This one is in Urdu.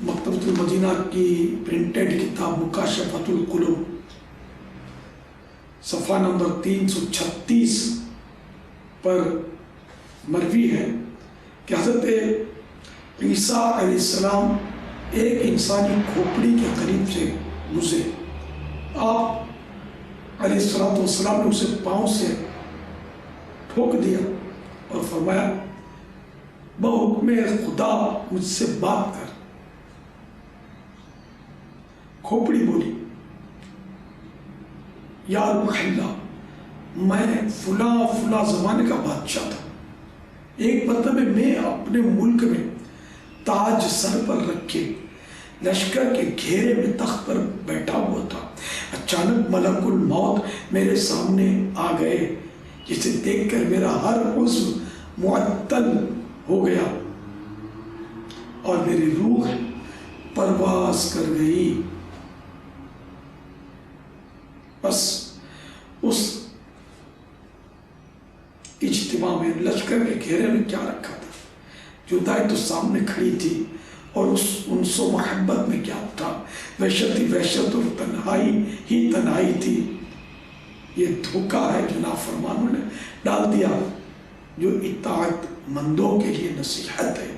مکتبۃ المدینہ کی پرنٹڈ کتاب مکاشفۃ القلوب صفحہ نمبر 336 پر مروی ہے کہ حضرت عیسیٰ علیہ السلام ایک انسانی کھوپڑی کے قریب سے گزرے. آپ علیہ السلام نے اسے پاؤں سے ٹھوک دیا اور فرمایا بحکم خدا مجھ سے بات کر. کھوپڑی بولی یا روح اللہ میں فلاں زمانے کا بادشاہ تھا. ایک مرتبہ میں اپنے ملک میں تاج سر پر رکھے لشکر کے گھیرے میں تخت پر بیٹھا ہوا تھا. اچانک ملک الموت میرے سامنے آ گئے جسے دیکھ کر میرا ہر عضو معطل ہو گیا اور میری روح پرواز کر گئی. بس اس اجتماع میں لشکر کے گھیرے میں کیا رکھا تھا؟ جدائی تو سامنے کھڑی تھی اور اس انس و محبت میں کیا تھا؟ وحشت ہی وحشت اور تنہائی ہی تنہائی تھی. یہ دھوکہ ہے جو نافرمانوں نے ڈال دیا، جو اطاعت مندوں کے لیے نصیحت ہے.